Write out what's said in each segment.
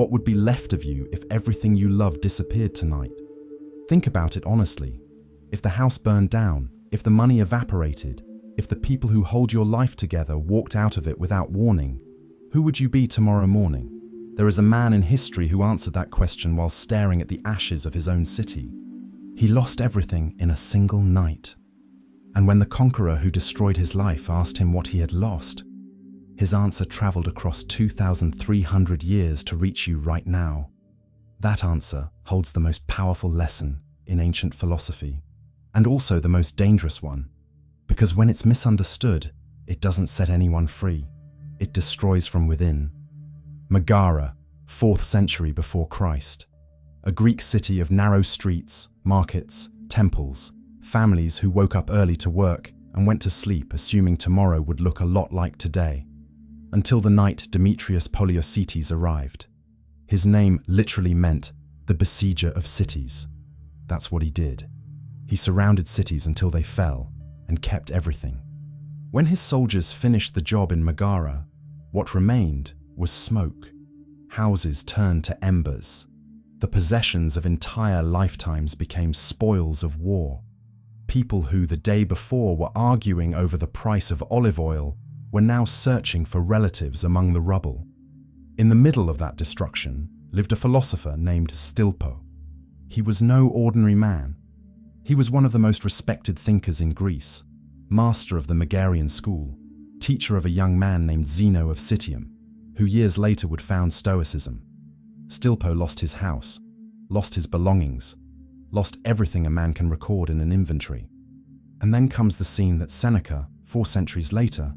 What would be left of you if everything you love disappeared tonight? Think about it honestly. If the house burned down, if the money evaporated, if the people who hold your life together walked out of it without warning, who would you be tomorrow morning? There is a man in history who answered that question while staring at the ashes of his own city. He lost everything in a single night. And when the conqueror who destroyed his life asked him what he had lost, his answer traveled across 2,300 years to reach you right now. That answer holds the most powerful lesson in ancient philosophy, and also the most dangerous one, because when it's misunderstood, it doesn't set anyone free. It destroys from within. Megara, 4th century before Christ. A Greek city of narrow streets, markets, temples, families who woke up early to work and went to sleep assuming tomorrow would look a lot like today. Until the night Demetrius Poliorcetes arrived. His name literally meant the besieger of cities. That's what he did. He surrounded cities until they fell and kept everything. When his soldiers finished the job in Megara, what remained was smoke. Houses turned to embers. The possessions of entire lifetimes became spoils of war. People who the day before were arguing over the price of olive oil were now searching for relatives among the rubble. In the middle of that destruction lived a philosopher named Stilpo. He was no ordinary man. He was one of the most respected thinkers in Greece, master of the Megarian school, teacher of a young man named Zeno of Citium, who years later would found Stoicism. Stilpo lost his house, lost his belongings, lost everything a man can record in an inventory. And then comes the scene that Seneca, 4 centuries later,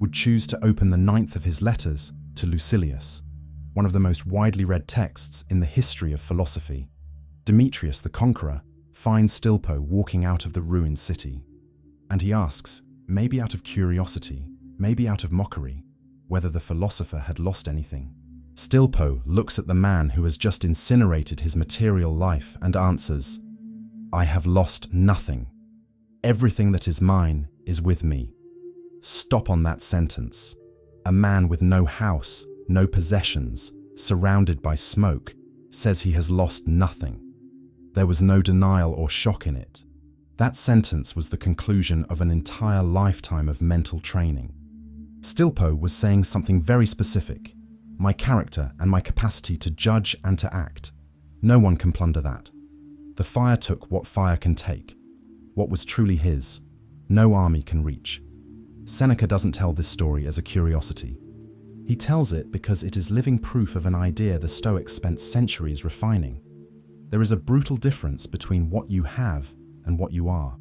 would choose to open the 9th of his letters to Lucilius, one of the most widely read texts in the history of philosophy. Demetrius the conqueror finds Stilpo walking out of the ruined city, and he asks, maybe out of curiosity, maybe out of mockery, whether the philosopher had lost anything. Stilpo looks at the man who has just incinerated his material life and answers, "I have lost nothing. Everything that is mine is with me." Stop on that sentence. A man with no house, no possessions, surrounded by smoke, says he has lost nothing. There was no denial or shock in it. That sentence was the conclusion of an entire lifetime of mental training. Stilpo was saying something very specific: my character and my capacity to judge and to act. No one can plunder that. The fire took what fire can take. What was truly his, no army can reach. Seneca doesn't tell this story as a curiosity. He tells it because it is living proof of an idea the Stoics spent centuries refining. There is a brutal difference between what you have and what you are.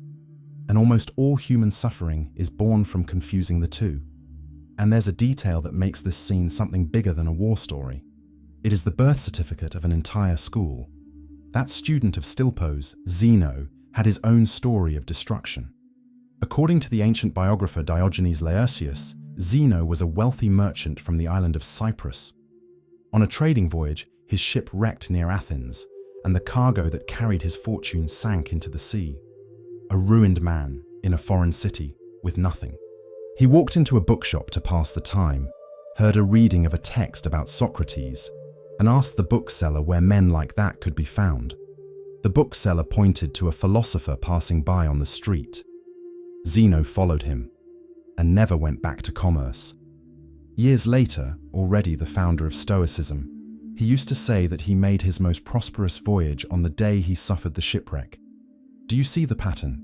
And almost all human suffering is born from confusing the two. And there's a detail that makes this scene something bigger than a war story. It is the birth certificate of an entire school. That student of Stilpo's, Zeno, had his own story of destruction. According to the ancient biographer Diogenes Laertius, Zeno was a wealthy merchant from the island of Cyprus. On a trading voyage, his ship wrecked near Athens, and the cargo that carried his fortune sank into the sea. A ruined man in a foreign city with nothing. He walked into a bookshop to pass the time, heard a reading of a text about Socrates, and asked the bookseller where men like that could be found. The bookseller pointed to a philosopher passing by on the street. Zeno followed him and never went back to commerce. Years later, already the founder of Stoicism, he used to say that he made his most prosperous voyage on the day he suffered the shipwreck. Do you see the pattern?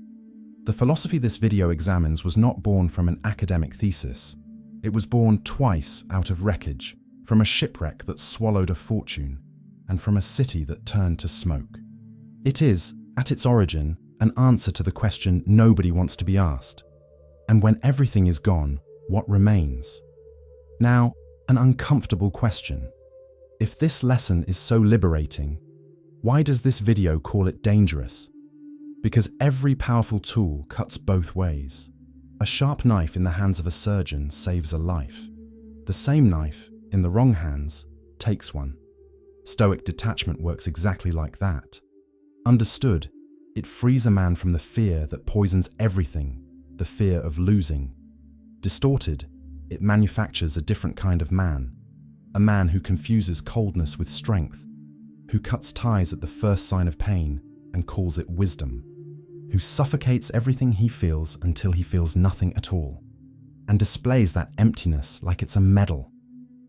The philosophy this video examines was not born from an academic thesis. It was born twice out of wreckage, from a shipwreck that swallowed a fortune, and from a city that turned to smoke. It is, at its origin, an answer to the question nobody wants to be asked. And when everything is gone, what remains? Now, an uncomfortable question. If this lesson is so liberating, why does this video call it dangerous? Because every powerful tool cuts both ways. A sharp knife in the hands of a surgeon saves a life. The same knife, in the wrong hands, takes one. Stoic detachment works exactly like that. Understood, it frees a man from the fear that poisons everything, the fear of losing. Distorted, it manufactures a different kind of man, a man who confuses coldness with strength, who cuts ties at the first sign of pain and calls it wisdom, who suffocates everything he feels until he feels nothing at all, and displays that emptiness like it's a medal.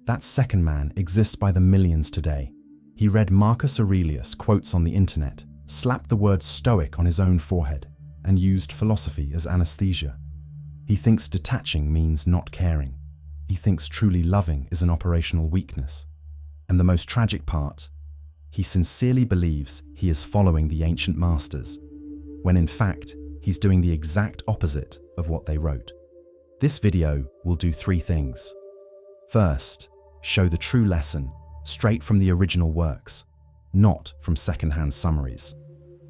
That second man exists by the millions today. He read Marcus Aurelius quotes on the internet, slapped the word Stoic on his own forehead, and used philosophy as anesthesia. He thinks detaching means not caring. He thinks truly loving is an operational weakness. And the most tragic part, he sincerely believes he is following the ancient masters, when in fact, he's doing the exact opposite of what they wrote. This video will do three things. First, show the true lesson straight from the original works, not from second-hand summaries.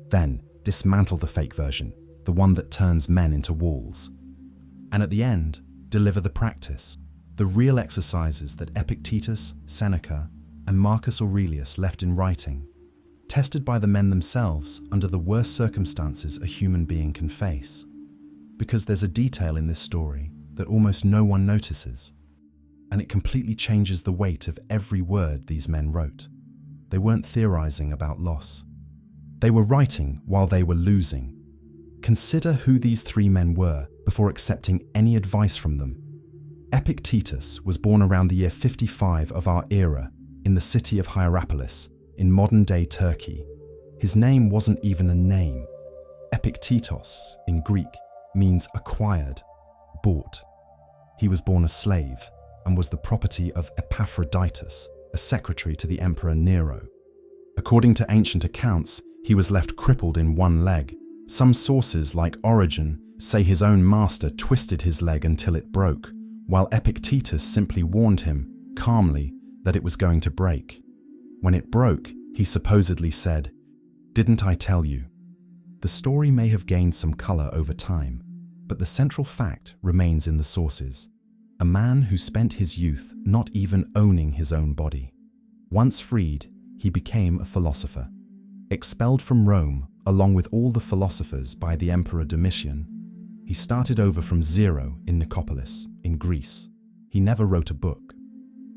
Then, dismantle the fake version, the one that turns men into walls. And at the end, deliver the practice, the real exercises that Epictetus, Seneca, and Marcus Aurelius left in writing, tested by the men themselves under the worst circumstances a human being can face. Because there's a detail in this story that almost no one notices, and it completely changes the weight of every word these men wrote. They weren't theorizing about loss. They were writing while they were losing. Consider who these three men were before accepting any advice from them. Epictetus was born around the year 55 of our era in the city of Hierapolis in modern-day Turkey. His name wasn't even a name. Epictetos in Greek means acquired, bought. He was born a slave and was the property of Epaphroditus, a secretary to the Emperor Nero. According to ancient accounts, he was left crippled in one leg. Some sources, like Origen, say his own master twisted his leg until it broke, while Epictetus simply warned him, calmly, that it was going to break. When it broke, he supposedly said, "Didn't I tell you?" The story may have gained some color over time, but the central fact remains in the sources. A man who spent his youth not even owning his own body. Once freed, he became a philosopher. Expelled from Rome, along with all the philosophers by the Emperor Domitian, he started over from zero in Nicopolis, in Greece. He never wrote a book.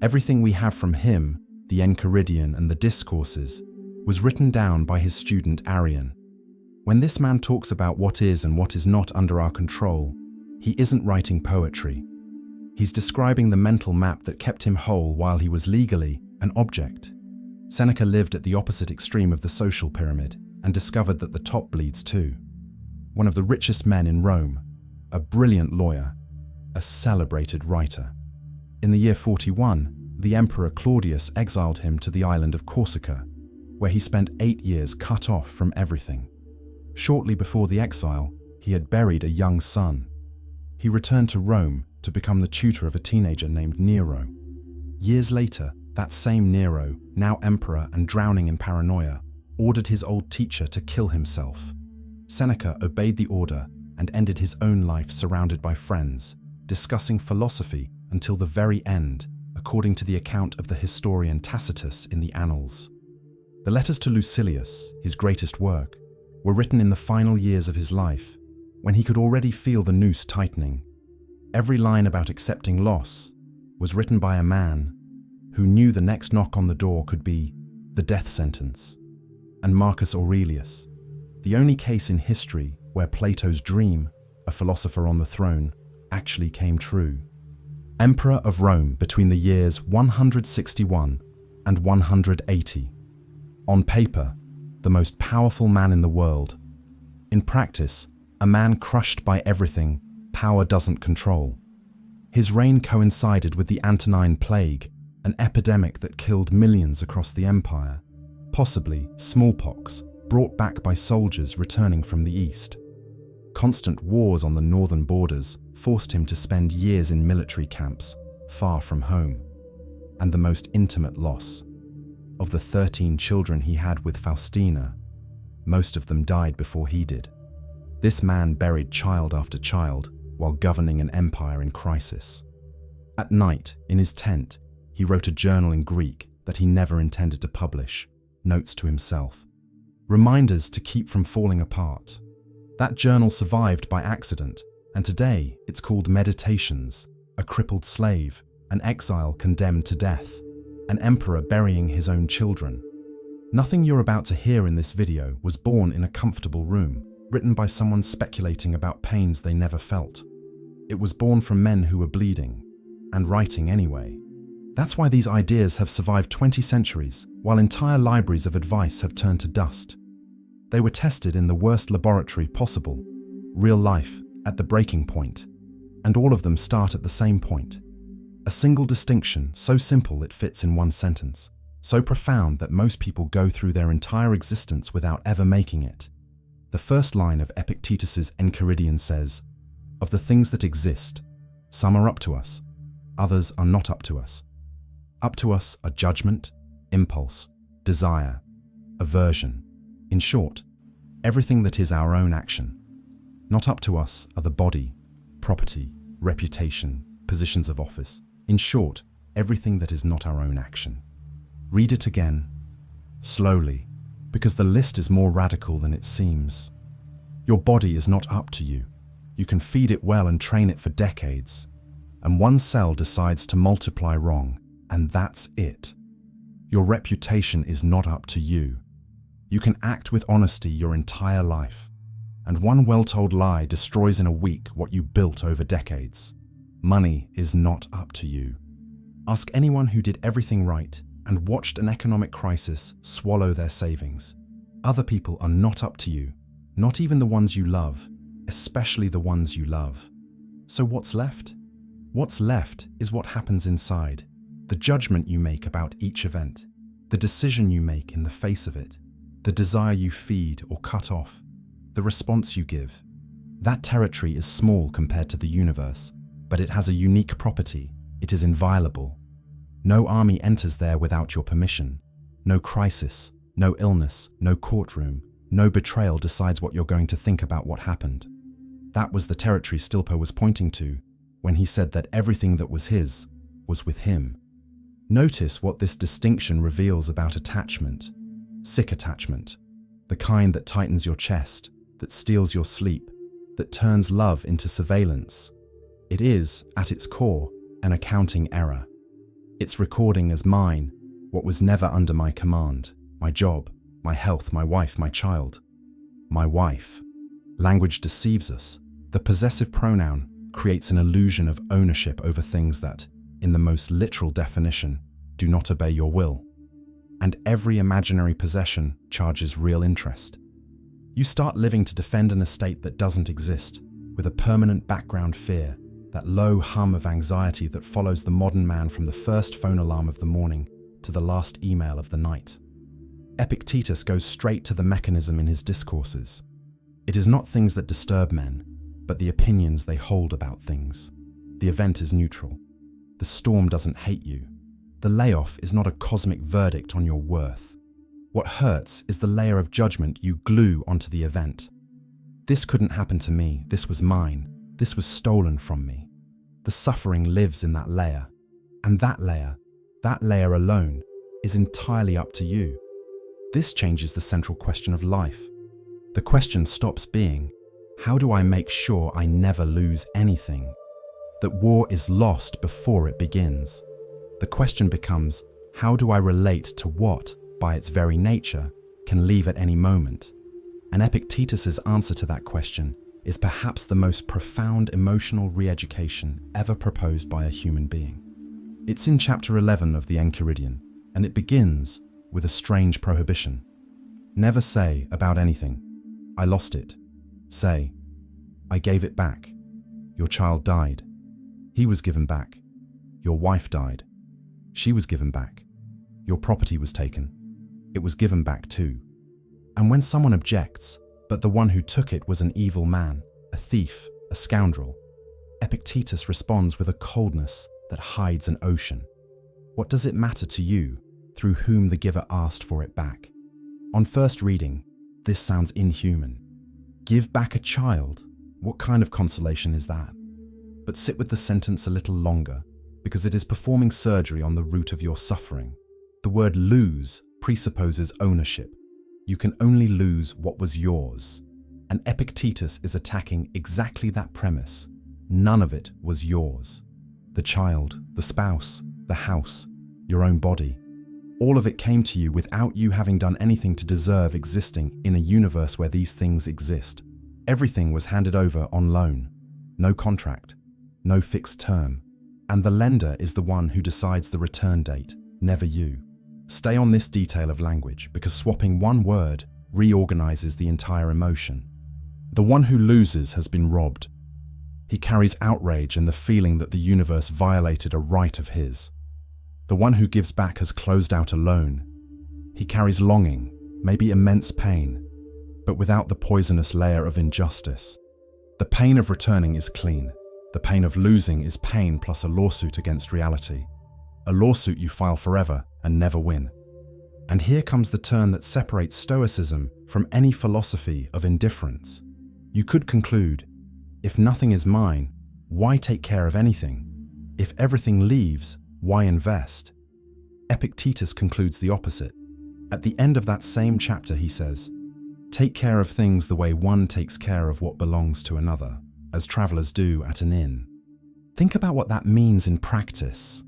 Everything we have from him, the Enchiridion and the Discourses, was written down by his student Arrian. When this man talks about what is and what is not under our control, he isn't writing poetry. He's describing the mental map that kept him whole while he was legally an object. Seneca lived at the opposite extreme of the social pyramid and discovered that the top bleeds too. One of the richest men in Rome, a brilliant lawyer, a celebrated writer. In the year 41, the Emperor Claudius exiled him to the island of Corsica, where he spent 8 years cut off from everything. Shortly before the exile, he had buried a young son. He returned to Rome to become the tutor of a teenager named Nero. Years later, that same Nero, now emperor and drowning in paranoia, ordered his old teacher to kill himself. Seneca obeyed the order and ended his own life surrounded by friends, discussing philosophy until the very end, according to the account of the historian Tacitus in the Annals. The letters to Lucilius, his greatest work, were written in the final years of his life, when he could already feel the noose tightening. Every line about accepting loss was written by a man who knew the next knock on the door could be the death sentence. And Marcus Aurelius, the only case in history where Plato's dream, a philosopher on the throne, actually came true. Emperor of Rome between the years 161 and 180. On paper, the most powerful man in the world. In practice, a man crushed by everything power doesn't control. His reign coincided with the Antonine Plague, an epidemic that killed millions across the empire, possibly smallpox brought back by soldiers returning from the east. Constant wars on the northern borders forced him to spend years in military camps, far from home. And the most intimate loss. Of the 13 children he had with Faustina, most of them died before he did. This man buried child after child while governing an empire in crisis. At night, in his tent, he wrote a journal in Greek that he never intended to publish, notes to himself, reminders to keep from falling apart. That journal survived by accident, and today it's called Meditations, a crippled slave, an exile condemned to death. an emperor burying his own children. Nothing you're about to hear in this video was born in a comfortable room, written by someone speculating about pains they never felt. It was born from men who were bleeding, and writing anyway. That's why these ideas have survived 20 centuries, while entire libraries of advice have turned to dust. They were tested in the worst laboratory possible, real life, at the breaking point. And all of them start at the same point. A single distinction, so simple it fits in one sentence, so profound that most people go through their entire existence without ever making it. The first line of Epictetus's Enchiridion says, "Of the things that exist, some are up to us, others are not up to us. Up to us are judgment, impulse, desire, aversion. In short, everything that is our own action. Not up to us are the body, property, reputation, positions of office. In short, everything that is not our own action." Read it again, slowly, because the list is more radical than it seems. Your body is not up to you. You can feed it well and train it for decades. And one cell decides to multiply wrong, and that's it. Your reputation is not up to you. You can act with honesty your entire life. And one well-told lie destroys in a week what you built over decades. Money is not up to you. Ask anyone who did everything right and watched an economic crisis swallow their savings. Other people are not up to you, not even the ones you love, especially the ones you love. So what's left? What's left is what happens inside, the judgment you make about each event, the decision you make in the face of it, the desire you feed or cut off, the response you give. That territory is small compared to the universe, but it has a unique property. It is inviolable. No army enters there without your permission. No crisis, no illness, no courtroom, no betrayal decides what you're going to think about what happened. That was the territory Stilpo was pointing to when he said that everything that was his was with him. Notice what this distinction reveals about attachment. Sick attachment, the kind that tightens your chest, that steals your sleep, that turns love into surveillance. It is, at its core, an accounting error. It's recording as mine what was never under my command: my job, my health, my wife, my child. My wife. Language deceives us. The possessive pronoun creates an illusion of ownership over things that, in the most literal definition, do not obey your will. And every imaginary possession charges real interest. You start living to defend an estate that doesn't exist, with a permanent background fear, that low hum of anxiety that follows the modern man from the first phone alarm of the morning to the last email of the night. Epictetus goes straight to the mechanism in his discourses. It is not things that disturb men, but the opinions they hold about things. The event is neutral. The storm doesn't hate you. The layoff is not a cosmic verdict on your worth. What hurts is the layer of judgment you glue onto the event. This couldn't happen to me. This was mine. This was stolen from me. The suffering lives in that layer. And that layer alone, is entirely up to you. This changes the central question of life. The question stops being, how do I make sure I never lose anything? That war is lost before it begins. The question becomes, how do I relate to what, by its very nature, can leave at any moment? And Epictetus's answer to that question is perhaps the most profound emotional re-education ever proposed by a human being. It's in chapter 11 of the Enchiridion, and it begins with a strange prohibition. Never say about anything, "I lost it." Say, "I gave it back." Your child died. He was given back. Your wife died. She was given back. Your property was taken. It was given back too. And when someone objects, but the one who took it was an evil man, a thief, a scoundrel, Epictetus responds with a coldness that hides an ocean. What does it matter to you, through whom the giver asked for it back? On first reading, this sounds inhuman. Give back a child? What kind of consolation is that? But sit with the sentence a little longer, because it is performing surgery on the root of your suffering. The word lose presupposes ownership. You can only lose what was yours. And Epictetus is attacking exactly that premise. None of it was yours. The child, the spouse, the house, your own body. All of it came to you without you having done anything to deserve existing in a universe where these things exist. Everything was handed over on loan. No contract, no fixed term. And the lender is the one who decides the return date, never you. Stay on this detail of language because swapping one word reorganizes the entire emotion. The one who loses has been robbed. He carries outrage and the feeling that the universe violated a right of his. The one who gives back has closed out a loan. He carries longing, maybe immense pain, but without the poisonous layer of injustice. The pain of returning is clean. The pain of losing is pain plus a lawsuit against reality. A lawsuit you file forever and never win. And here comes the turn that separates Stoicism from any philosophy of indifference. You could conclude, if nothing is mine, why take care of anything? If everything leaves, why invest? Epictetus concludes the opposite. At the end of that same chapter, he says, take care of things the way one takes care of what belongs to another, as travelers do at an inn. Think about what that means in practice.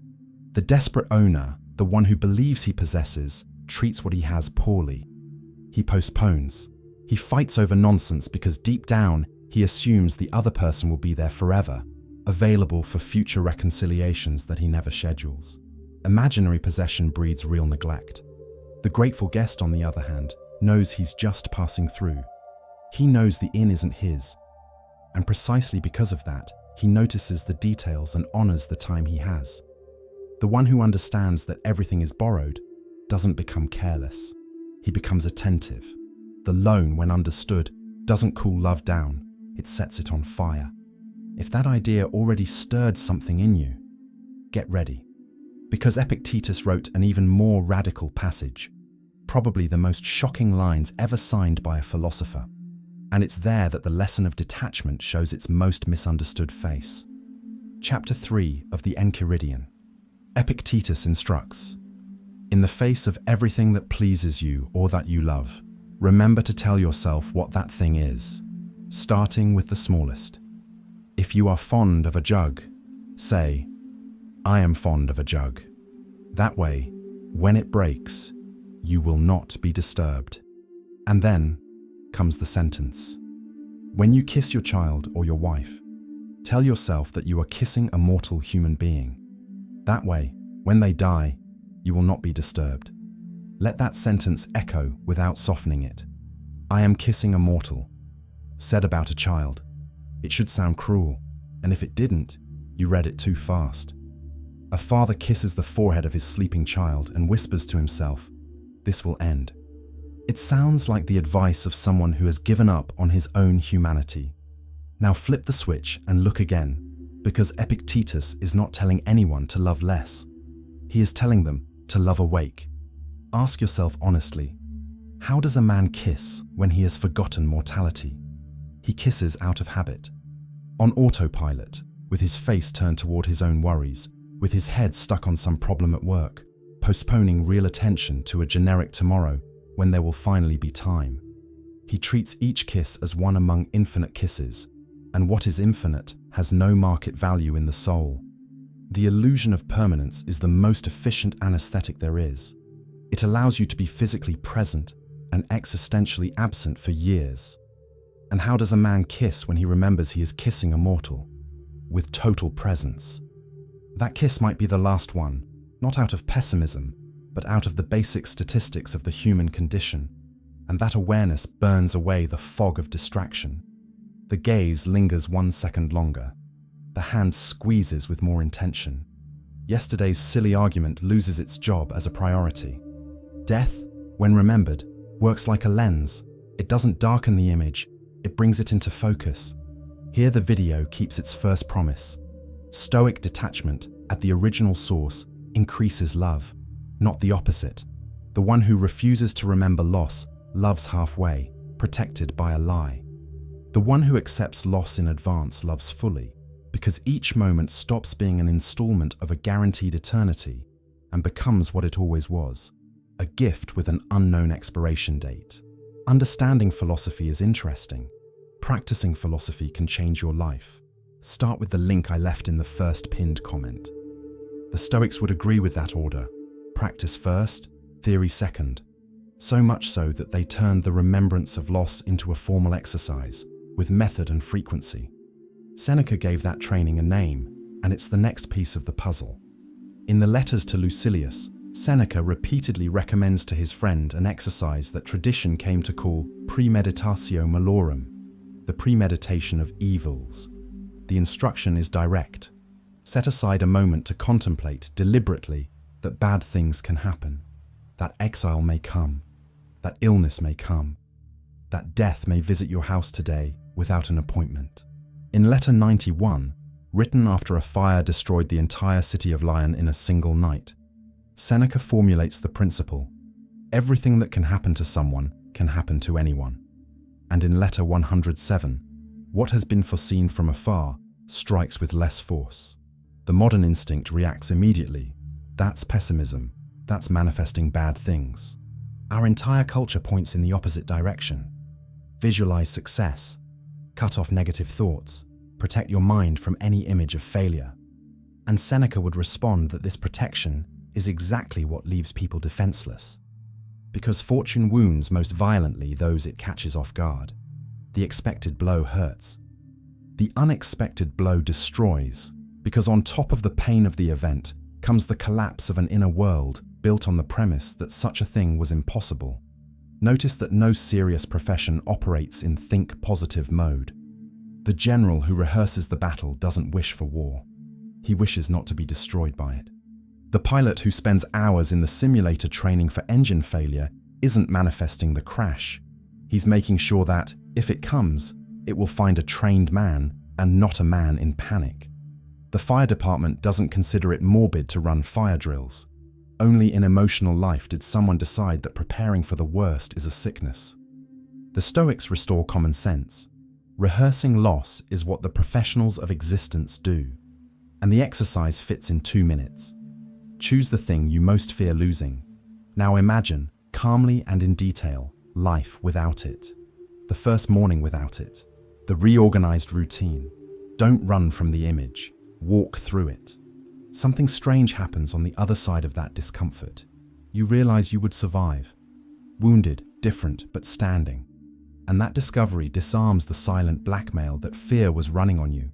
The desperate owner, the one who believes he possesses, treats what he has poorly. He postpones. He fights over nonsense because deep down, he assumes the other person will be there forever, available for future reconciliations that he never schedules. Imaginary possession breeds real neglect. The grateful guest, on the other hand, knows he's just passing through. He knows the inn isn't his. And precisely because of that, he notices the details and honors the time he has. The one who understands that everything is borrowed doesn't become careless. He becomes attentive. The loan, when understood, doesn't cool love down. It sets it on fire. If that idea already stirred something in you, get ready. Because Epictetus wrote an even more radical passage, probably the most shocking lines ever signed by a philosopher. And it's there that the lesson of detachment shows its most misunderstood face. Chapter 3 of the Enchiridion. Epictetus instructs, in the face of everything that pleases you or that you love, remember to tell yourself what that thing is, starting with the smallest. If you are fond of a jug, say, I am fond of a jug. That way, when it breaks, you will not be disturbed. And then comes the sentence. When you kiss your child or your wife, tell yourself that you are kissing a mortal human being. That way, when they die, you will not be disturbed. Let that sentence echo without softening it. I am kissing a mortal, said about a child. It should sound cruel, and if it didn't, you read it too fast. A father kisses the forehead of his sleeping child and whispers to himself, this will end. It sounds like the advice of someone who has given up on his own humanity. Now flip the switch and look again, because Epictetus is not telling anyone to love less. He is telling them to love awake. Ask yourself honestly, how does a man kiss when he has forgotten mortality? He kisses out of habit, on autopilot, with his face turned toward his own worries, with his head stuck on some problem at work, postponing real attention to a generic tomorrow when there will finally be time. He treats each kiss as one among infinite kisses, and what is infinite has no market value in the soul. The illusion of permanence is the most efficient anesthetic there is. It allows you to be physically present and existentially absent for years. And how does a man kiss when he remembers he is kissing a mortal? With total presence. That kiss might be the last one, not out of pessimism, but out of the basic statistics of the human condition, and that awareness burns away the fog of distraction. The gaze lingers 1 second longer. The hand squeezes with more intention. Yesterday's silly argument loses its job as a priority. Death, when remembered, works like a lens. It doesn't darken the image, it brings it into focus. Here the video keeps its first promise. Stoic detachment, at the original source, increases love, not the opposite. The one who refuses to remember loss loves halfway, protected by a lie. The one who accepts loss in advance loves fully, because each moment stops being an installment of a guaranteed eternity and becomes what it always was, a gift with an unknown expiration date. Understanding philosophy is interesting. Practicing philosophy can change your life. Start with the link I left in the first pinned comment. The Stoics would agree with that order. Practice first, theory second. So much so that they turned the remembrance of loss into a formal exercise, with method and frequency. Seneca gave that training a name, and it's the next piece of the puzzle. In the letters to Lucilius, Seneca repeatedly recommends to his friend an exercise that tradition came to call premeditatio malorum, the premeditation of evils. The instruction is direct. Set aside a moment to contemplate deliberately that bad things can happen, that exile may come, that illness may come, that death may visit your house today without an appointment. In letter 91, written after a fire destroyed the entire city of Lyon in a single night, Seneca formulates the principle: everything that can happen to someone can happen to anyone. And in letter 107, what has been foreseen from afar strikes with less force. The modern instinct reacts immediately. That's pessimism. That's manifesting bad things. Our entire culture points in the opposite direction. Visualize success. Cut off negative thoughts. Protect your mind from any image of failure. And Seneca would respond that this protection is exactly what leaves people defenseless. Because fortune wounds most violently those it catches off guard. The expected blow hurts. The unexpected blow destroys, because on top of the pain of the event comes the collapse of an inner world built on the premise that such a thing was impossible. Notice that no serious profession operates in think positive mode. The general who rehearses the battle doesn't wish for war. He wishes not to be destroyed by it. The pilot who spends hours in the simulator training for engine failure isn't manifesting the crash. He's making sure that, if it comes, it will find a trained man and not a man in panic. The fire department doesn't consider it morbid to run fire drills. Only in emotional life did someone decide that preparing for the worst is a sickness. The Stoics restore common sense. Rehearsing loss is what the professionals of existence do. And the exercise fits in 2 minutes. Choose the thing you most fear losing. Now imagine, calmly and in detail, life without it. The first morning without it. The reorganized routine. Don't run from the image. Walk through it. Something strange happens on the other side of that discomfort. You realize you would survive. Wounded, different, but standing. And that discovery disarms the silent blackmail that fear was running on you.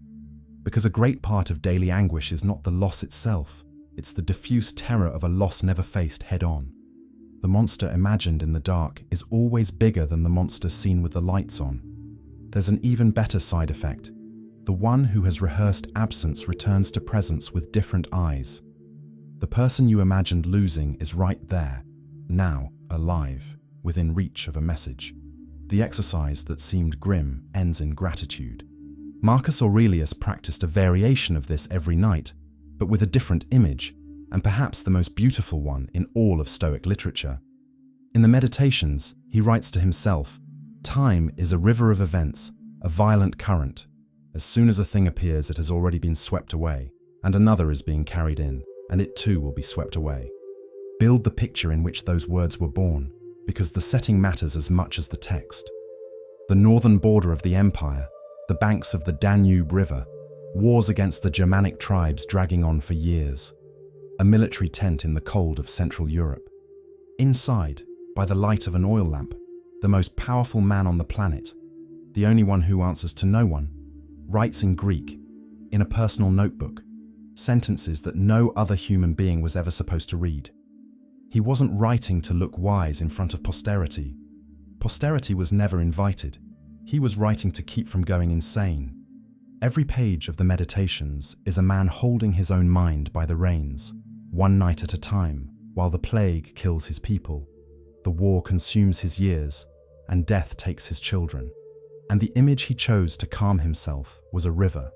Because a great part of daily anguish is not the loss itself. It's the diffuse terror of a loss never faced head-on. The monster imagined in the dark is always bigger than the monster seen with the lights on. There's an even better side effect. The one who has rehearsed absence returns to presence with different eyes. The person you imagined losing is right there, now, alive, within reach of a message. The exercise that seemed grim ends in gratitude. Marcus Aurelius practiced a variation of this every night, but with a different image, and perhaps the most beautiful one in all of Stoic literature. In the Meditations, he writes to himself, "Time is a river of events, a violent current. As soon as a thing appears, it has already been swept away, and another is being carried in, and it too will be swept away." Build the picture in which those words were born, because the setting matters as much as the text. The northern border of the empire, the banks of the Danube River, wars against the Germanic tribes dragging on for years. A military tent in the cold of Central Europe. Inside, by the light of an oil lamp, the most powerful man on the planet, the only one who answers to no one, writes in Greek, in a personal notebook, sentences that no other human being was ever supposed to read. He wasn't writing to look wise in front of posterity. Posterity was never invited. He was writing to keep from going insane. Every page of the Meditations is a man holding his own mind by the reins, one night at a time, while the plague kills his people, the war consumes his years, and death takes his children. And the image he chose to calm himself was a river.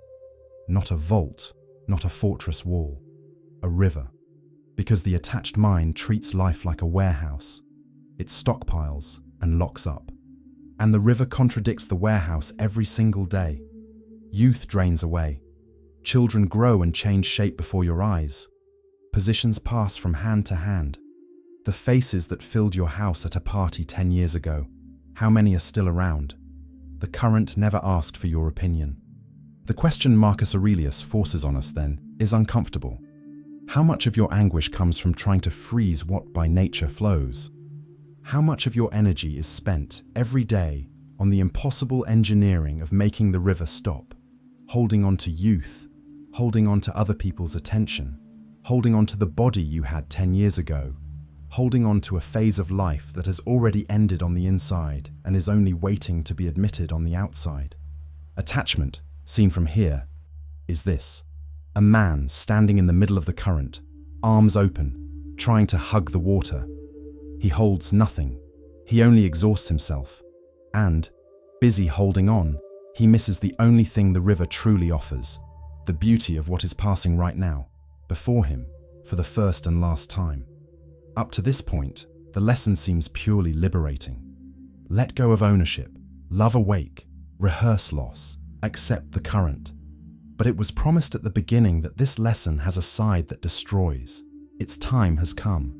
Not a vault, not a fortress wall. A river. Because the attached mind treats life like a warehouse. It stockpiles and locks up. And the river contradicts the warehouse every single day. Youth drains away. Children grow and change shape before your eyes. Positions pass from hand to hand. The faces that filled your house at a party 10 years ago, how many are still around? The current never asked for your opinion. The question Marcus Aurelius forces on us then is uncomfortable. How much of your anguish comes from trying to freeze what by nature flows? How much of your energy is spent every day on the impossible engineering of making the river stop, holding on to youth, holding on to other people's attention, holding on to the body you had 10 years ago, holding on to a phase of life that has already ended on the inside and is only waiting to be admitted on the outside? Attachment, seen from here, is this: a man standing in the middle of the current, arms open, trying to hug the water. He holds nothing. He only exhausts himself. And, busy holding on, he misses the only thing the river truly offers: the beauty of what is passing right now, before him, for the first and last time. Up to this point, the lesson seems purely liberating. Let go of ownership, love awake, rehearse loss, accept the current. But it was promised at the beginning that this lesson has a side that destroys. Its time has come,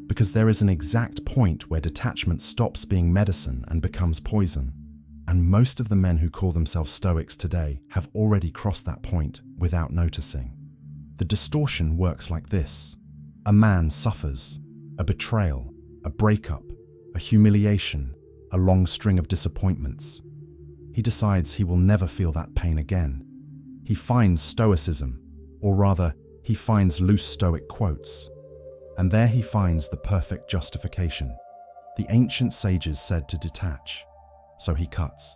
because there is an exact point where detachment stops being medicine and becomes poison. And most of the men who call themselves Stoics today have already crossed that point without noticing. The distortion works like this: a man suffers a betrayal, a breakup, a humiliation, a long string of disappointments. He decides he will never feel that pain again. He finds Stoicism, or rather, he finds loose Stoic quotes. And there he finds the perfect justification. The ancient sages said to detach. So he cuts.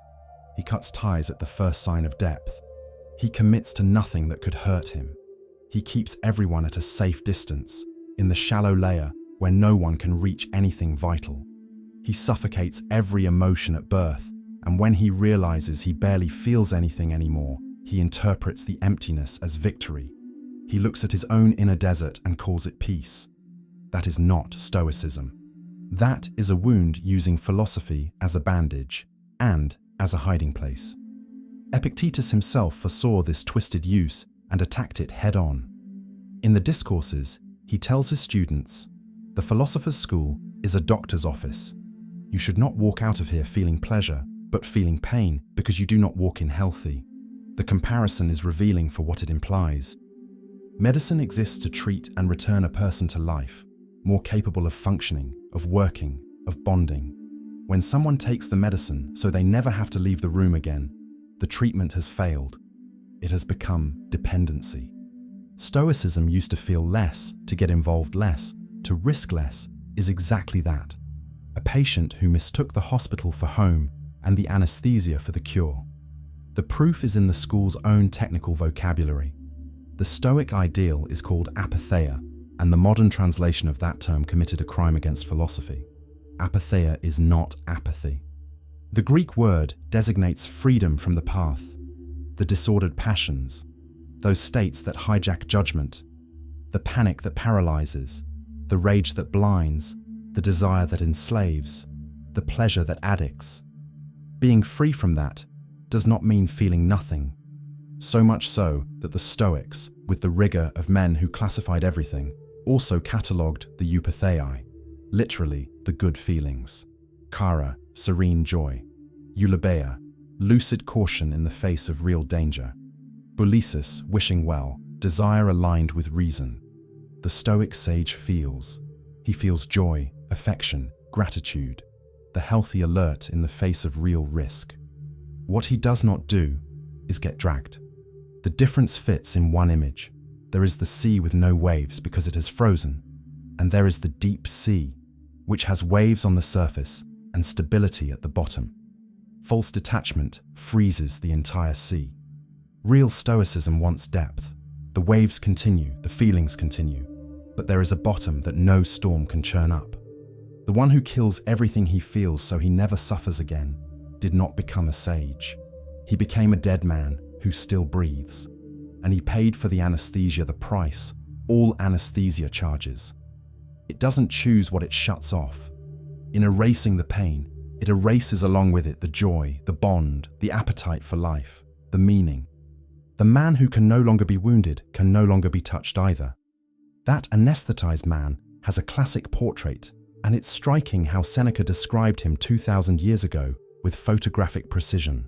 He cuts ties at the first sign of depth. He commits to nothing that could hurt him. He keeps everyone at a safe distance, in the shallow layer where no one can reach anything vital. He suffocates every emotion at birth, and when he realizes he barely feels anything anymore, he interprets the emptiness as victory. He looks at his own inner desert and calls it peace. That is not Stoicism. That is a wound using philosophy as a bandage and as a hiding place. Epictetus himself foresaw this twisted use and attacked it head-on. In the Discourses, he tells his students, "The philosopher's school is a doctor's office. You should not walk out of here feeling pleasure, but feeling pain because you do not walk in healthy." The comparison is revealing for what it implies. Medicine exists to treat and return a person to life, more capable of functioning, of working, of bonding. When someone takes the medicine so they never have to leave the room again, the treatment has failed. It has become dependency. Stoicism used to feel less, to get involved less, to risk less, is exactly that. A patient who mistook the hospital for home and the anesthesia for the cure. The proof is in the school's own technical vocabulary. The Stoic ideal is called apatheia, and the modern translation of that term committed a crime against philosophy. Apatheia is not apathy. The Greek word designates freedom from the path, the disordered passions, those states that hijack judgment, the panic that paralyzes, the rage that blinds, the desire that enslaves, the pleasure that addicts. Being free from that does not mean feeling nothing. So much so that the Stoics, with the rigor of men who classified everything, also catalogued the eupatheiai, literally the good feelings. Kara, serene joy. Eulobeia, lucid caution in the face of real danger. Bulisis, wishing well, desire aligned with reason. The Stoic sage feels. He feels joy, affection, gratitude, the healthy alert in the face of real risk. What he does not do is get dragged. The difference fits in one image. There is the sea with no waves because it has frozen, and there is the deep sea, which has waves on the surface and stability at the bottom. False detachment freezes the entire sea. Real Stoicism wants depth. The waves continue, the feelings continue, but there is a bottom that no storm can churn up. The one who kills everything he feels so he never suffers again did not become a sage. He became a dead man who still breathes, and he paid for the anesthesia the price all anesthesia charges. It doesn't choose what it shuts off. In erasing the pain, it erases along with it the joy, the bond, the appetite for life, the meaning. The man who can no longer be wounded can no longer be touched either. That anesthetized man has a classic portrait, and it's striking how Seneca described him 2,000 years ago with photographic precision.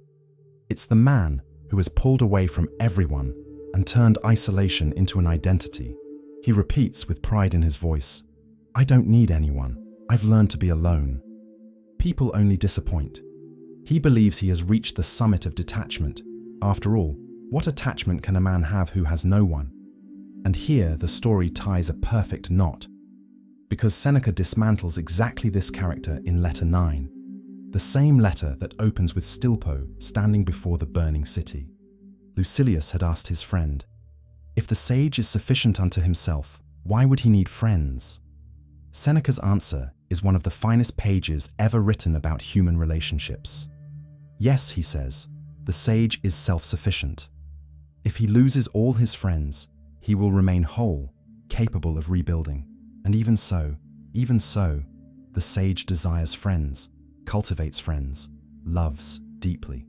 It's the man who has pulled away from everyone and turned isolation into an identity. He repeats with pride in his voice, "I don't need anyone. I've learned to be alone." People only disappoint. He believes he has reached the summit of detachment. After all, what attachment can a man have who has no one? And here the story ties a perfect knot, because Seneca dismantles exactly this character in letter 9, the same letter that opens with Stilpo standing before the burning city. Lucilius had asked his friend, "If the sage is sufficient unto himself, why would he need friends?" Seneca's answer is one of the finest pages ever written about human relationships. Yes, he says, the sage is self-sufficient. If he loses all his friends, he will remain whole, capable of rebuilding. And even so, the sage desires friends, cultivates friends, loves deeply.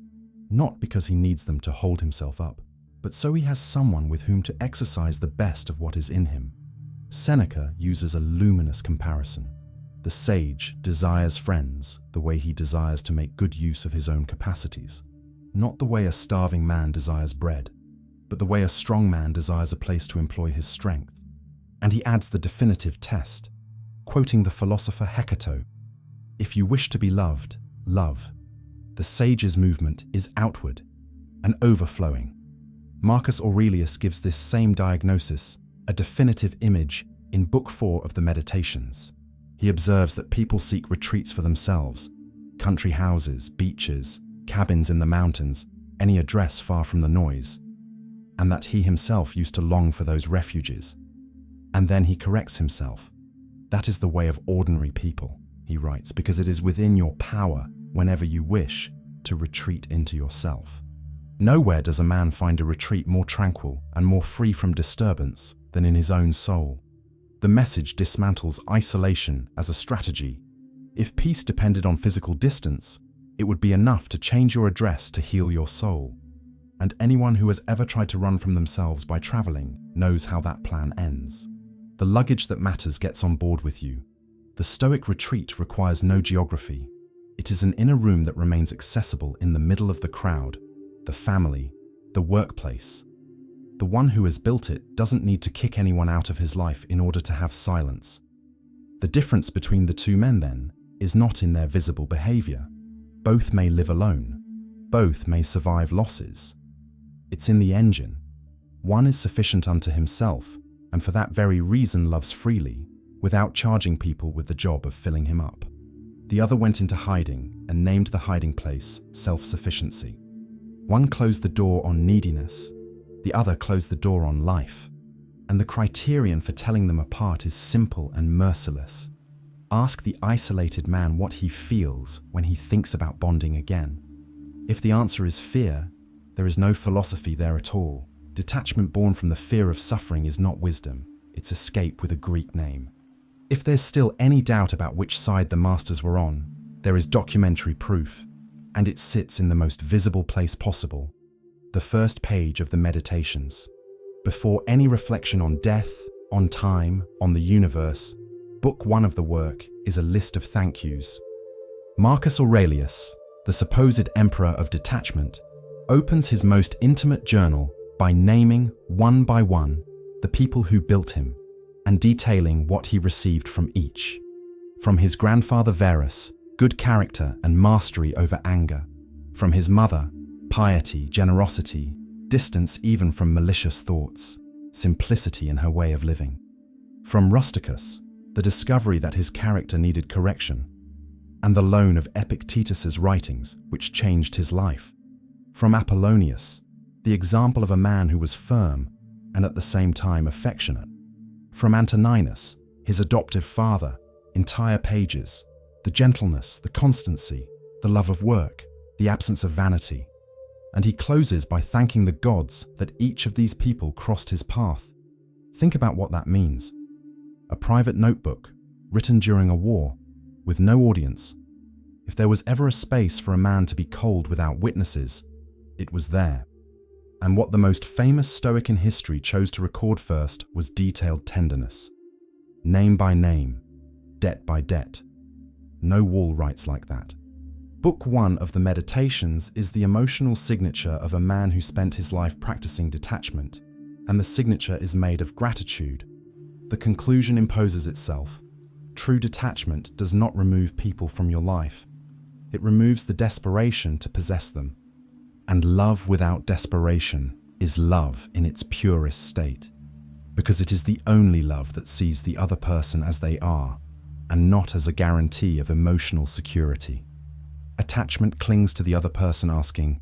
Not because he needs them to hold himself up, but so he has someone with whom to exercise the best of what is in him. Seneca uses a luminous comparison. The sage desires friends the way he desires to make good use of his own capacities, not the way a starving man desires bread, but the way a strong man desires a place to employ his strength. And he adds the definitive test, quoting the philosopher Epictetus, "If you wish to be loved, love." The sage's movement is outward and overflowing. Marcus Aurelius gives this same diagnosis a definitive image in Book 4 of the Meditations. He observes that people seek retreats for themselves, country houses, beaches, cabins in the mountains, any address far from the noise, and that he himself used to long for those refuges. And then he corrects himself. That is the way of ordinary people, he writes, because it is within your power, whenever you wish, to retreat into yourself. Nowhere does a man find a retreat more tranquil and more free from disturbance than in his own soul. The message dismantles isolation as a strategy. If peace depended on physical distance, it would be enough to change your address to heal your soul. And anyone who has ever tried to run from themselves by traveling knows how that plan ends. The luggage that matters gets on board with you. The Stoic retreat requires no geography. It is an inner room that remains accessible in the middle of the crowd, the family, the workplace. The one who has built it doesn't need to kick anyone out of his life in order to have silence. The difference between the two men, then, is not in their visible behavior. Both may live alone. Both may survive losses. It's in the engine. One is sufficient unto himself, and for that very reason loves freely, without charging people with the job of filling him up. The other went into hiding and named the hiding place self-sufficiency. One closed the door on neediness, the other closed the door on life. And the criterion for telling them apart is simple and merciless. Ask the isolated man what he feels when he thinks about bonding again. If the answer is fear, there is no philosophy there at all. Detachment born from the fear of suffering is not wisdom, it's escape with a Greek name. If there's still any doubt about which side the masters were on, there is documentary proof, and it sits in the most visible place possible, the first page of the Meditations. Before any reflection on death, on time, on the universe, Book 1 of the work is a list of thank yous. Marcus Aurelius, the supposed emperor of detachment, opens his most intimate journal by naming, one by one, the people who built him, and detailing what he received from each. From his grandfather Verus, good character and mastery over anger. From his mother, piety, generosity, distance even from malicious thoughts, simplicity in her way of living. From Rusticus, the discovery that his character needed correction, and the loan of Epictetus's writings, which changed his life. From Apollonius, the example of a man who was firm and at the same time affectionate. From Antoninus, his adoptive father, entire pages, the gentleness, the constancy, the love of work, the absence of vanity. And he closes by thanking the gods that each of these people crossed his path. Think about what that means. A private notebook, written during a war, with no audience. If there was ever a space for a man to be cold without witnesses, it was there. And what the most famous Stoic in history chose to record first was detailed tenderness. Name by name, debt by debt. No wall writes like that. Book 1 of the Meditations is the emotional signature of a man who spent his life practicing detachment, and the signature is made of gratitude, The conclusion imposes itself. True detachment does not remove people from your life. It removes the desperation to possess them. And love without desperation is love in its purest state, because it is the only love that sees the other person as they are, and not as a guarantee of emotional security. Attachment clings to the other person asking,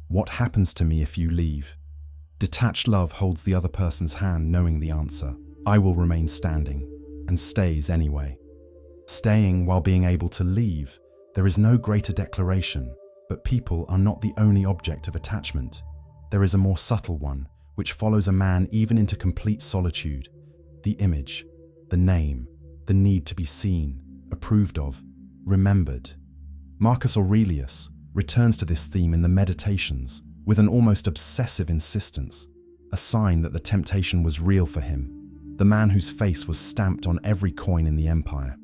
"What happens to me if you leave?" Detached love holds the other person's hand knowing the answer, "I will remain standing," and stays anyway. Staying while being able to leave, there is no greater declaration, but people are not the only object of attachment. There is a more subtle one, which follows a man even into complete solitude: the image, the name, the need to be seen, approved of, remembered. Marcus Aurelius returns to this theme in the Meditations with an almost obsessive insistence, a sign that the temptation was real for him, the man whose face was stamped on every coin in the empire.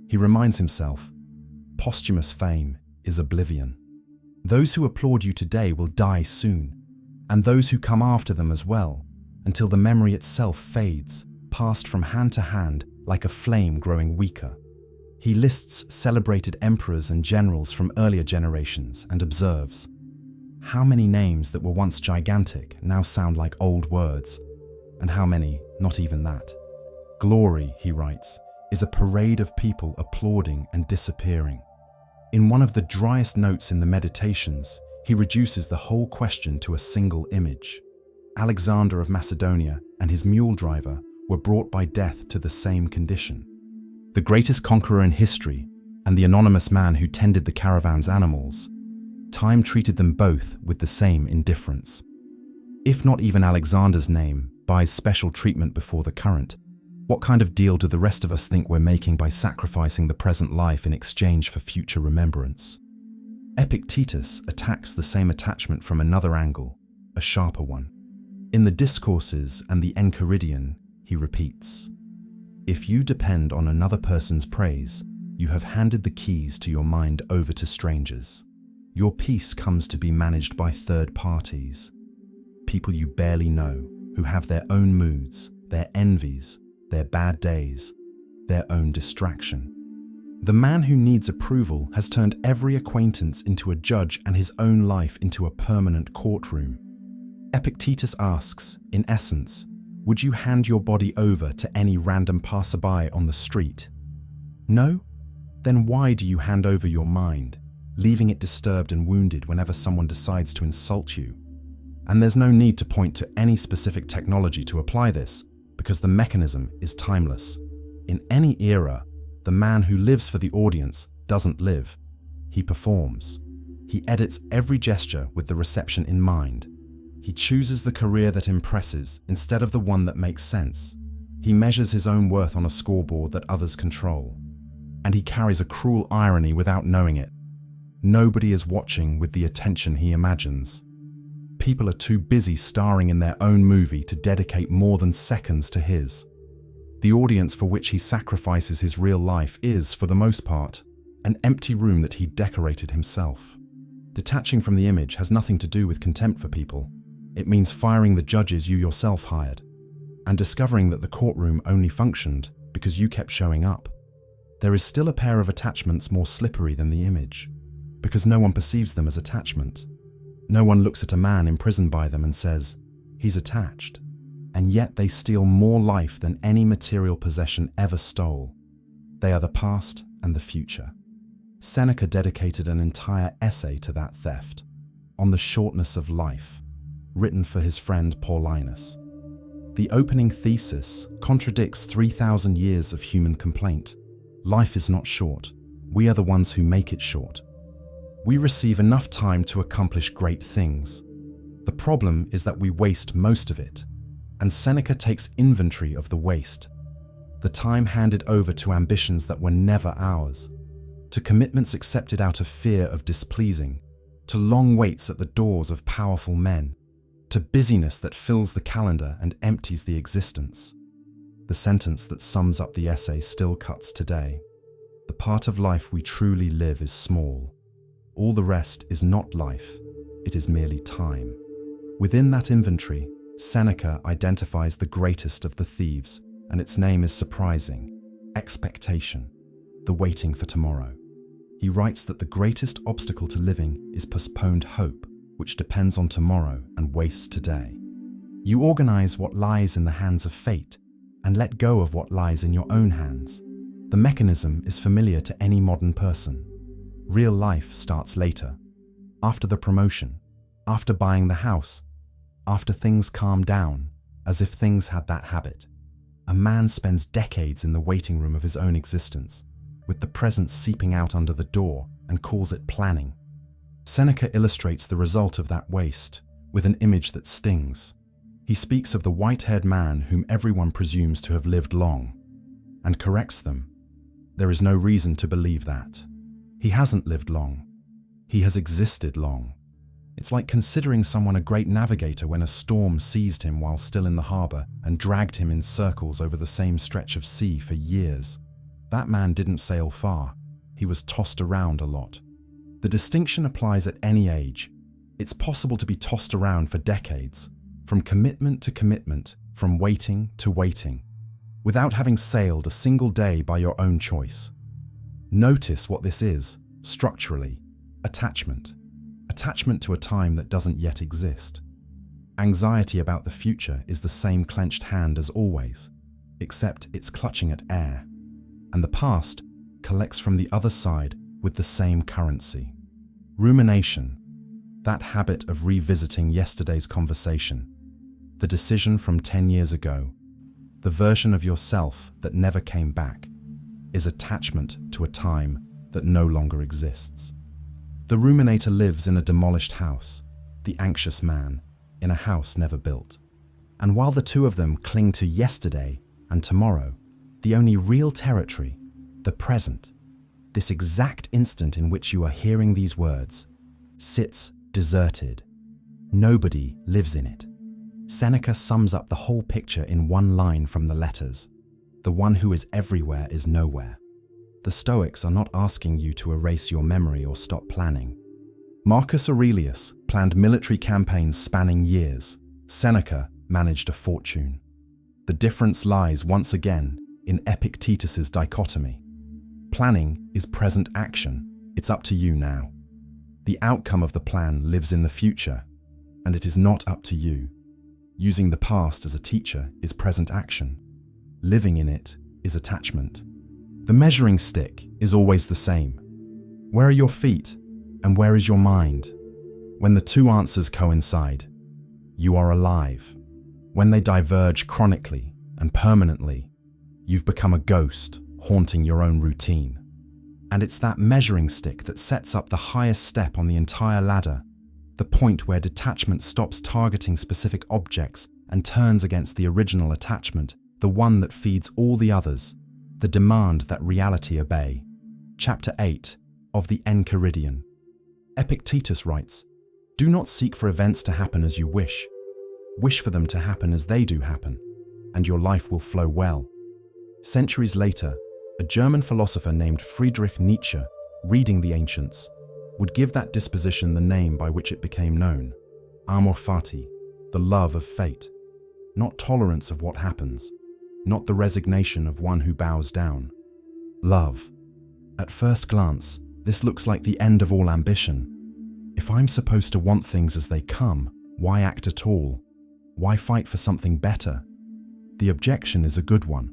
He reminds himself, posthumous fame is oblivion. Those who applaud you today will die soon, and those who come after them as well, until the memory itself fades, passed from hand to hand like a flame growing weaker. He lists celebrated emperors and generals from earlier generations and observes, how many names that were once gigantic now sound like old words, and how many not even that. Glory, he writes, is a parade of people applauding and disappearing. In one of the driest notes in the Meditations, he reduces the whole question to a single image. Alexander of Macedonia and his mule driver were brought by death to the same condition. The greatest conqueror in history and the anonymous man who tended the caravan's animals, time treated them both with the same indifference. If not even Alexander's name buys special treatment before the current, what kind of deal do the rest of us think we're making by sacrificing the present life in exchange for future remembrance? Epictetus attacks the same attachment from another angle, a sharper one. In the Discourses and the Enchiridion, he repeats, "If you depend on another person's praise, you have handed the keys to your mind over to strangers. Your peace comes to be managed by third parties, people you barely know, who have their own moods, their envies, their bad days, their own distraction. The man who needs approval has turned every acquaintance into a judge and his own life into a permanent courtroom." Epictetus asks, in essence, would you hand your body over to any random passerby on the street? No? Then why do you hand over your mind, leaving it disturbed and wounded whenever someone decides to insult you? And there's no need to point to any specific technology to apply this, because the mechanism is timeless. In any era, the man who lives for the audience doesn't live. He performs. He edits every gesture with the reception in mind. He chooses the career that impresses instead of the one that makes sense. He measures his own worth on a scoreboard that others control. And he carries a cruel irony without knowing it. Nobody is watching with the attention he imagines. People are too busy starring in their own movie to dedicate more than seconds to his. The audience for which he sacrifices his real life is, for the most part, an empty room that he decorated himself. Detaching from the image has nothing to do with contempt for people. It means firing the judges you yourself hired, and discovering that the courtroom only functioned because you kept showing up. There is still a pair of attachments more slippery than the image, because no one perceives them as attachment. No one looks at a man imprisoned by them and says, he's attached, and yet they steal more life than any material possession ever stole. They are the past and the future. Seneca dedicated an entire essay to that theft, on the shortness of life, written for his friend Paulinus. The opening thesis contradicts 3,000 years of human complaint. Life is not short. We are the ones who make it short. We receive enough time to accomplish great things. The problem is that we waste most of it, and Seneca takes inventory of the waste. The time handed over to ambitions that were never ours, to commitments accepted out of fear of displeasing, to long waits at the doors of powerful men, to busyness that fills the calendar and empties the existence. The sentence that sums up the essay still cuts today. The part of life we truly live is small. All the rest is not life, it is merely time. Within that inventory, Seneca identifies the greatest of the thieves and its name is surprising: expectation, the waiting for tomorrow. He writes that the greatest obstacle to living is postponed hope, which depends on tomorrow and wastes today. You organize what lies in the hands of fate and let go of what lies in your own hands. The mechanism is familiar to any modern person. Real life starts later, after the promotion, after buying the house, after things calm down, as if things had that habit. A man spends decades in the waiting room of his own existence, with the present seeping out under the door, and calls it planning. Seneca illustrates the result of that waste with an image that stings. He speaks of the white-haired man whom everyone presumes to have lived long, and corrects them. There is no reason to believe that. He hasn't lived long. He has existed long. It's like considering someone a great navigator when a storm seized him while still in the harbor and dragged him in circles over the same stretch of sea for years. That man didn't sail far. He was tossed around a lot. The distinction applies at any age. It's possible to be tossed around for decades, from commitment to commitment, from waiting to waiting, without having sailed a single day by your own choice. Notice what this is, structurally: attachment. Attachment to a time that doesn't yet exist. Anxiety about the future is the same clenched hand as always, except it's clutching at air. And the past collects from the other side with the same currency. Rumination, that habit of revisiting yesterday's conversation, the decision from 10 years ago, the version of yourself that never came back, is attachment to a time that no longer exists. The ruminator lives in a demolished house, the anxious man in a house never built. And while the two of them cling to yesterday and tomorrow, the only real territory, the present, this exact instant in which you are hearing these words, sits deserted. Nobody lives in it. Seneca sums up the whole picture in one line from the Letters: the one who is everywhere is nowhere. The Stoics are not asking you to erase your memory or stop planning. Marcus Aurelius planned military campaigns spanning years. Seneca managed a fortune. The difference lies once again in Epictetus's dichotomy. Planning is present action. It's up to you now. The outcome of the plan lives in the future, and it is not up to you. Using the past as a teacher is present action. Living in it is attachment. The measuring stick is always the same. Where are your feet and where is your mind? When the two answers coincide, you are alive. When they diverge chronically and permanently, you've become a ghost haunting your own routine. And it's that measuring stick that sets up the highest step on the entire ladder, the point where detachment stops targeting specific objects and turns against the original attachment, the one that feeds all the others, the demand that reality obey. Chapter 8 of the Enchiridion. Epictetus writes, "Do not seek for events to happen as you wish. Wish for them to happen as they do happen, and your life will flow well." Centuries later, a German philosopher named Friedrich Nietzsche, reading the ancients, would give that disposition the name by which it became known: amor fati, the love of fate. Not tolerance of what happens, not the resignation of one who bows down. Love. At first glance, this looks like the end of all ambition. If I'm supposed to want things as they come, why act at all? Why fight for something better? The objection is a good one,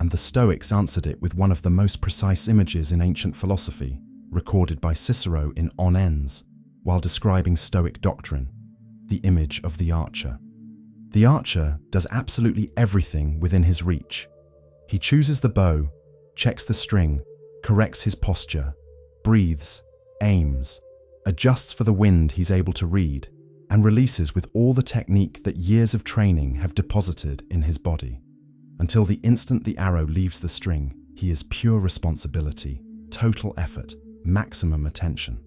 and the Stoics answered it with one of the most precise images in ancient philosophy, recorded by Cicero in On Ens, while describing Stoic doctrine: the image of the archer. The archer does absolutely everything within his reach. He chooses the bow, checks the string, corrects his posture, breathes, aims, adjusts for the wind he's able to read, and releases with all the technique that years of training have deposited in his body. Until the instant the arrow leaves the string, he is pure responsibility, total effort, maximum attention.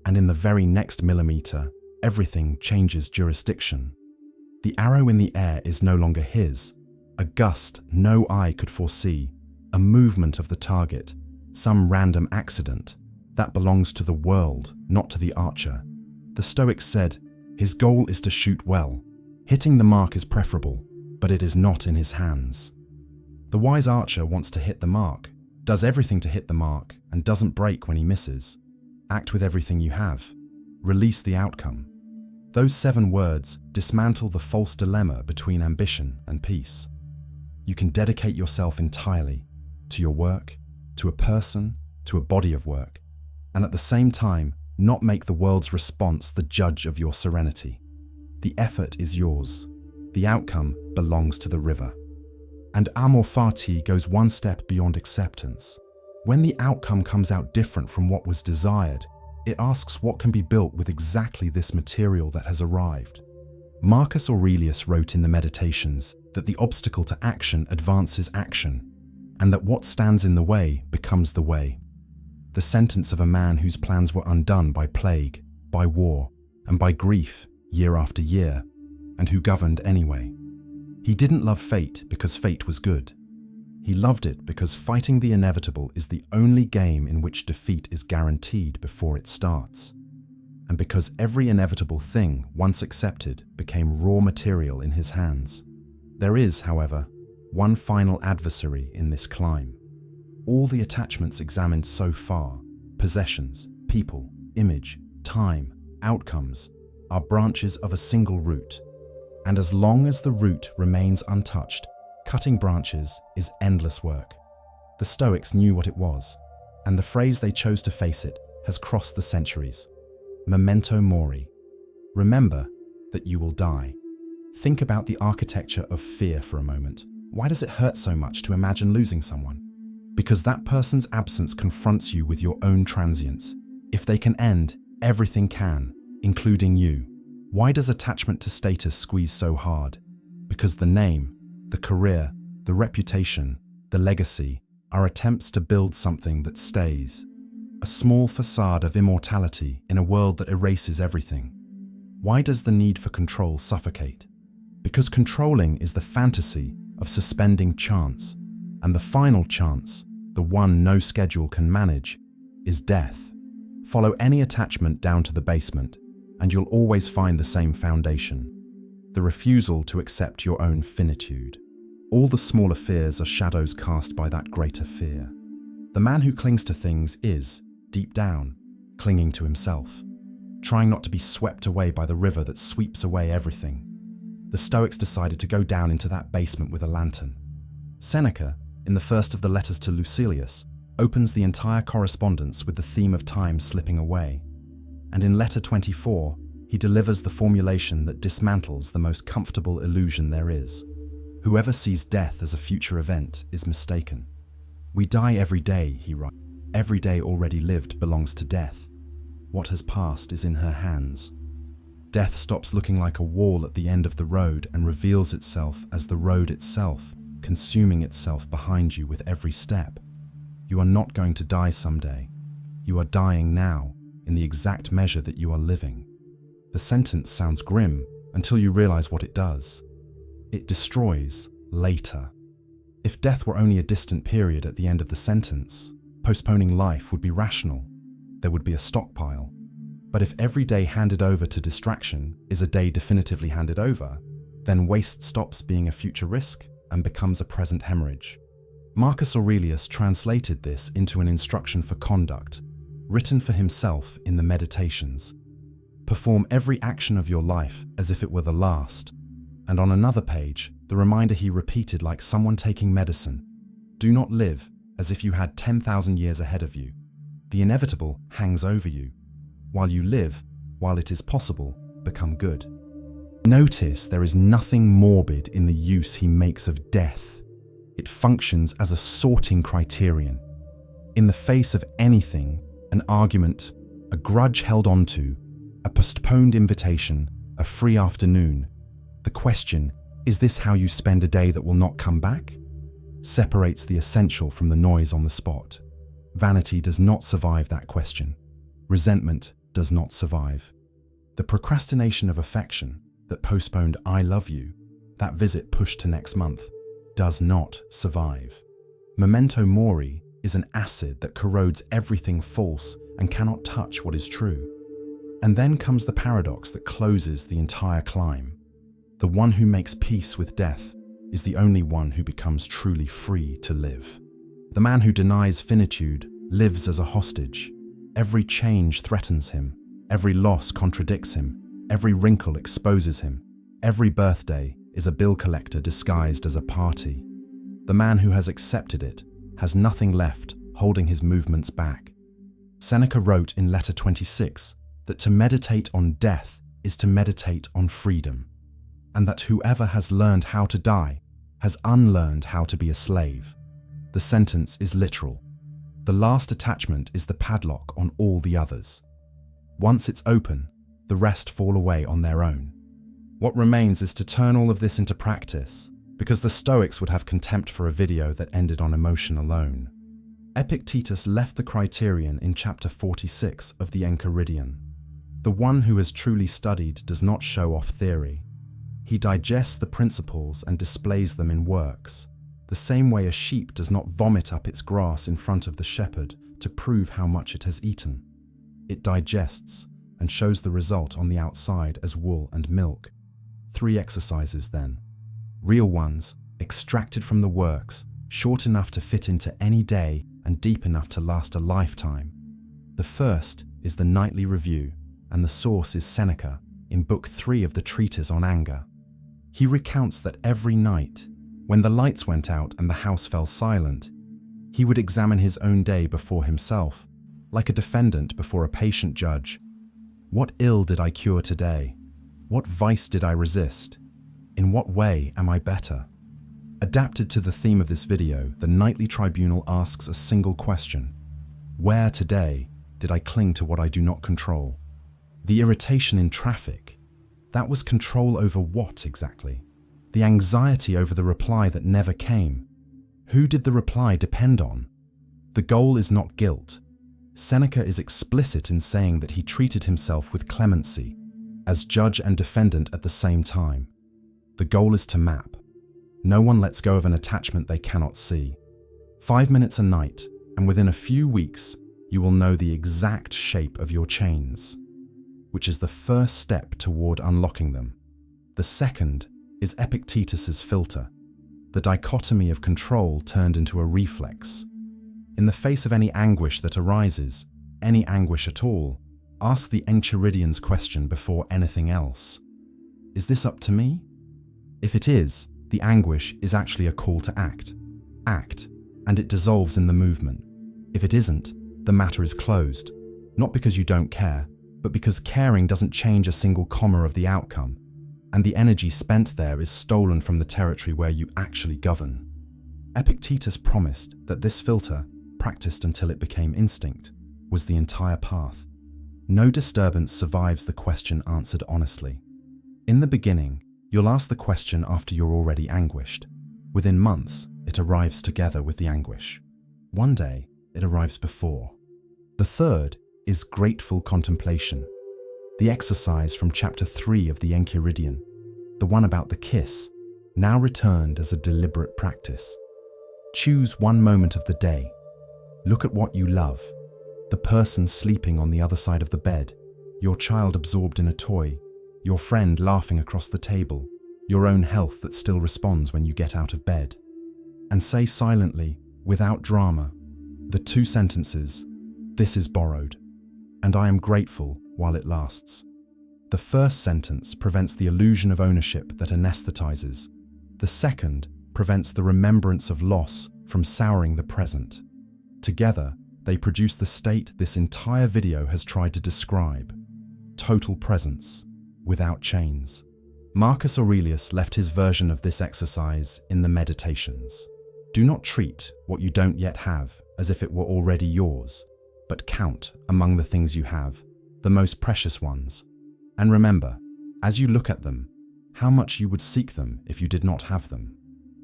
And in the very next millimeter, everything changes jurisdiction. The arrow in the air is no longer his, a gust no eye could foresee, a movement of the target, some random accident, that belongs to the world, not to the archer. The Stoics said, his goal is to shoot well. Hitting the mark is preferable, but it is not in his hands. The wise archer wants to hit the mark, does everything to hit the mark, and doesn't break when he misses. Act with everything you have. Release the outcome. Those 7 words dismantle the false dilemma between ambition and peace. You can dedicate yourself entirely to your work, to a person, to a body of work, and at the same time, not make the world's response the judge of your serenity. The effort is yours. The outcome belongs to the river. And amor fati goes one step beyond acceptance. When the outcome comes out different from what was desired, it asks what can be built with exactly this material that has arrived. Marcus Aurelius wrote in the Meditations that the obstacle to action advances action, and that what stands in the way becomes the way. The sentence of a man whose plans were undone by plague, by war, and by grief year after year, and who governed anyway. He didn't love fate because fate was good. He loved it because fighting the inevitable is the only game in which defeat is guaranteed before it starts. And because every inevitable thing, once accepted, became raw material in his hands. There is, however, one final adversary in this climb. All the attachments examined so far, possessions, people, image, time, outcomes, are branches of a single root. And as long as the root remains untouched, cutting branches is endless work. The Stoics knew what it was, and the phrase they chose to face it has crossed the centuries. Memento mori. Remember that you will die. Think about the architecture of fear for a moment. Why does it hurt so much to imagine losing someone? Because that person's absence confronts you with your own transience. If they can end, everything can, including you. Why does attachment to status squeeze so hard? Because the name, the career, the reputation, the legacy are attempts to build something that stays. A small facade of immortality in a world that erases everything. Why does the need for control suffocate? Because controlling is the fantasy of suspending chance, and the final chance, the one no schedule can manage, is death. Follow any attachment down to the basement, and you'll always find the same foundation: the refusal to accept your own finitude. All the smaller fears are shadows cast by that greater fear. The man who clings to things is, deep down, clinging to himself, trying not to be swept away by the river that sweeps away everything. The Stoics decided to go down into that basement with a lantern. Seneca, in the first of the letters to Lucilius, opens the entire correspondence with the theme of time slipping away. And in letter 24, he delivers the formulation that dismantles the most comfortable illusion there is. Whoever sees death as a future event is mistaken. We die every day, he writes. Every day already lived belongs to death. What has passed is in her hands. Death stops looking like a wall at the end of the road and reveals itself as the road itself, consuming itself behind you with every step. You are not going to die someday. You are dying now, in the exact measure that you are living. The sentence sounds grim until you realize what it does. It destroys later. If death were only a distant period at the end of the sentence, postponing life would be rational. There would be a stockpile. But if every day handed over to distraction is a day definitively handed over, then waste stops being a future risk and becomes a present hemorrhage. Marcus Aurelius translated this into an instruction for conduct, written for himself in the Meditations. Perform every action of your life as if it were the last. And on another page, the reminder he repeated like someone taking medicine: do not live as if you had 10,000 years ahead of you. The inevitable hangs over you. While you live, while it is possible, become good. Notice there is nothing morbid in the use he makes of death. It functions as a sorting criterion. In the face of anything, an argument, a grudge held onto, a postponed invitation, a free afternoon, the question, is this how you spend a day that will not come back? Separates the essential from the noise on the spot. Vanity does not survive that question. Resentment does not survive. The procrastination of affection that postponed "I love you," that visit pushed to next month, does not survive. Memento mori is an acid that corrodes everything false and cannot touch what is true. And then comes the paradox that closes the entire climb. The one who makes peace with death is the only one who becomes truly free to live. The man who denies finitude lives as a hostage. Every change threatens him. Every loss contradicts him. Every wrinkle exposes him. Every birthday is a bill collector disguised as a party. The man who has accepted it has nothing left holding his movements back. Seneca wrote in Letter 26 that to meditate on death is to meditate on freedom, and that whoever has learned how to die has unlearned how to be a slave. The sentence is literal. The last attachment is the padlock on all the others. Once it's open, the rest fall away on their own. What remains is to turn all of this into practice, because the Stoics would have contempt for a video that ended on emotion alone. Epictetus left the criterion in chapter 46 of the Enchiridion. The one who has truly studied does not show off theory. He digests the principles and displays them in works, the same way a sheep does not vomit up its grass in front of the shepherd to prove how much it has eaten. It digests and shows the result on the outside as wool and milk. 3 exercises then. Real ones, extracted from the works, short enough to fit into any day and deep enough to last a lifetime. The first is the nightly review, and the source is Seneca in Book 3 of the Treatise on Anger. He recounts that every night, when the lights went out and the house fell silent, he would examine his own day before himself, like a defendant before a patient judge. What ill did I cure today? What vice did I resist? In what way am I better? Adapted to the theme of this video, the nightly tribunal asks a single question. Where today did I cling to what I do not control? The irritation in traffic, that was control over what exactly? The anxiety over the reply that never came. Who did the reply depend on? The goal is not guilt. Seneca is explicit in saying that he treated himself with clemency, as judge and defendant at the same time. The goal is to map. No one lets go of an attachment they cannot see. 5 minutes a night, and within a few weeks, you will know the exact shape of your chains, which is the first step toward unlocking them. The second is Epictetus's filter, the dichotomy of control turned into a reflex. In the face of any anguish that arises, any anguish at all, ask the Enchiridian's question before anything else. Is this up to me? If it is, the anguish is actually a call to act. Act, and it dissolves in the movement. If it isn't, the matter is closed, not because you don't care, but because caring doesn't change a single comma of the outcome, and the energy spent there is stolen from the territory where you actually govern. Epictetus promised that this filter, practiced until it became instinct, was the entire path. No disturbance survives the question answered honestly. In the beginning, you'll ask the question after you're already anguished. Within months, it arrives together with the anguish. One day, it arrives before. The third is grateful contemplation. The exercise from chapter 3 of the Enchiridion, the one about the kiss, now returned as a deliberate practice. Choose one moment of the day. Look at what you love. The person sleeping on the other side of the bed, your child absorbed in a toy, your friend laughing across the table, your own health that still responds when you get out of bed. And say silently, without drama, the 2 sentences, "This is borrowed, and I am grateful while it lasts." The first sentence prevents the illusion of ownership that anesthetizes. The second prevents the remembrance of loss from souring the present. Together, they produce the state this entire video has tried to describe: total presence, without chains. Marcus Aurelius left his version of this exercise in the Meditations. Do not treat what you don't yet have as if it were already yours, but count among the things you have, the most precious ones. And remember, as you look at them, how much you would seek them if you did not have them.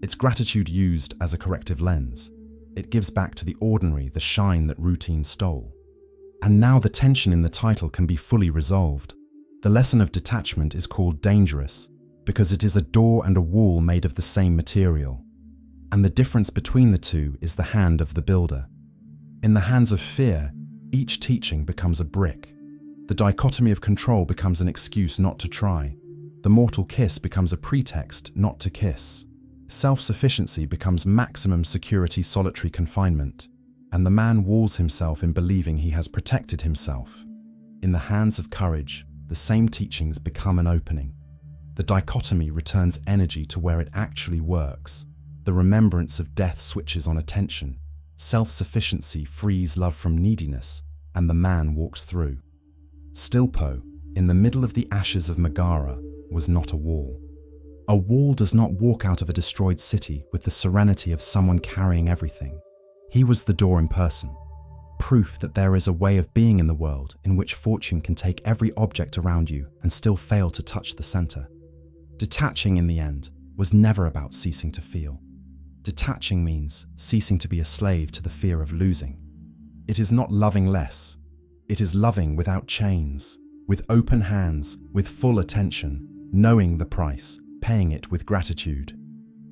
It's gratitude used as a corrective lens. It gives back to the ordinary the shine that routine stole. And now the tension in the title can be fully resolved. The lesson of detachment is called dangerous because it is a door and a wall made of the same material. And the difference between the two is the hand of the builder. In the hands of fear, each teaching becomes a brick. The dichotomy of control becomes an excuse not to try. The mortal kiss becomes a pretext not to kiss. self-sufficiency becomes maximum security solitary confinement, and the man walls himself in believing he has protected himself. In the hands of courage, the same teachings become an opening. The dichotomy returns energy to where it actually works. The remembrance of death switches on attention. Self-sufficiency frees love from neediness, and the man walks through. Stilpo, in the middle of the ashes of Megara, was not a wall. A wall does not walk out of a destroyed city with the serenity of someone carrying everything. He was the door in person, proof that there is a way of being in the world in which fortune can take every object around you and still fail to touch the center. Detaching, in the end, was never about ceasing to feel. Detaching means ceasing to be a slave to the fear of losing. It is not loving less. It is loving without chains, with open hands, with full attention, knowing the price, paying it with gratitude.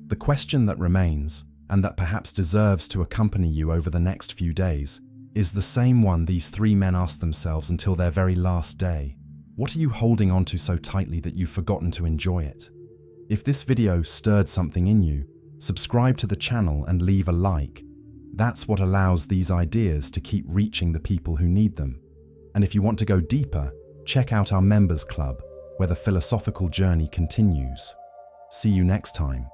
The question that remains, and that perhaps deserves to accompany you over the next few days, is the same one these three men asked themselves until their very last day. What are you holding onto so tightly that you've forgotten to enjoy it? If this video stirred something in you, subscribe to the channel and leave a like. That's what allows these ideas to keep reaching the people who need them. And if you want to go deeper, check out our members club, where the philosophical journey continues. See you next time.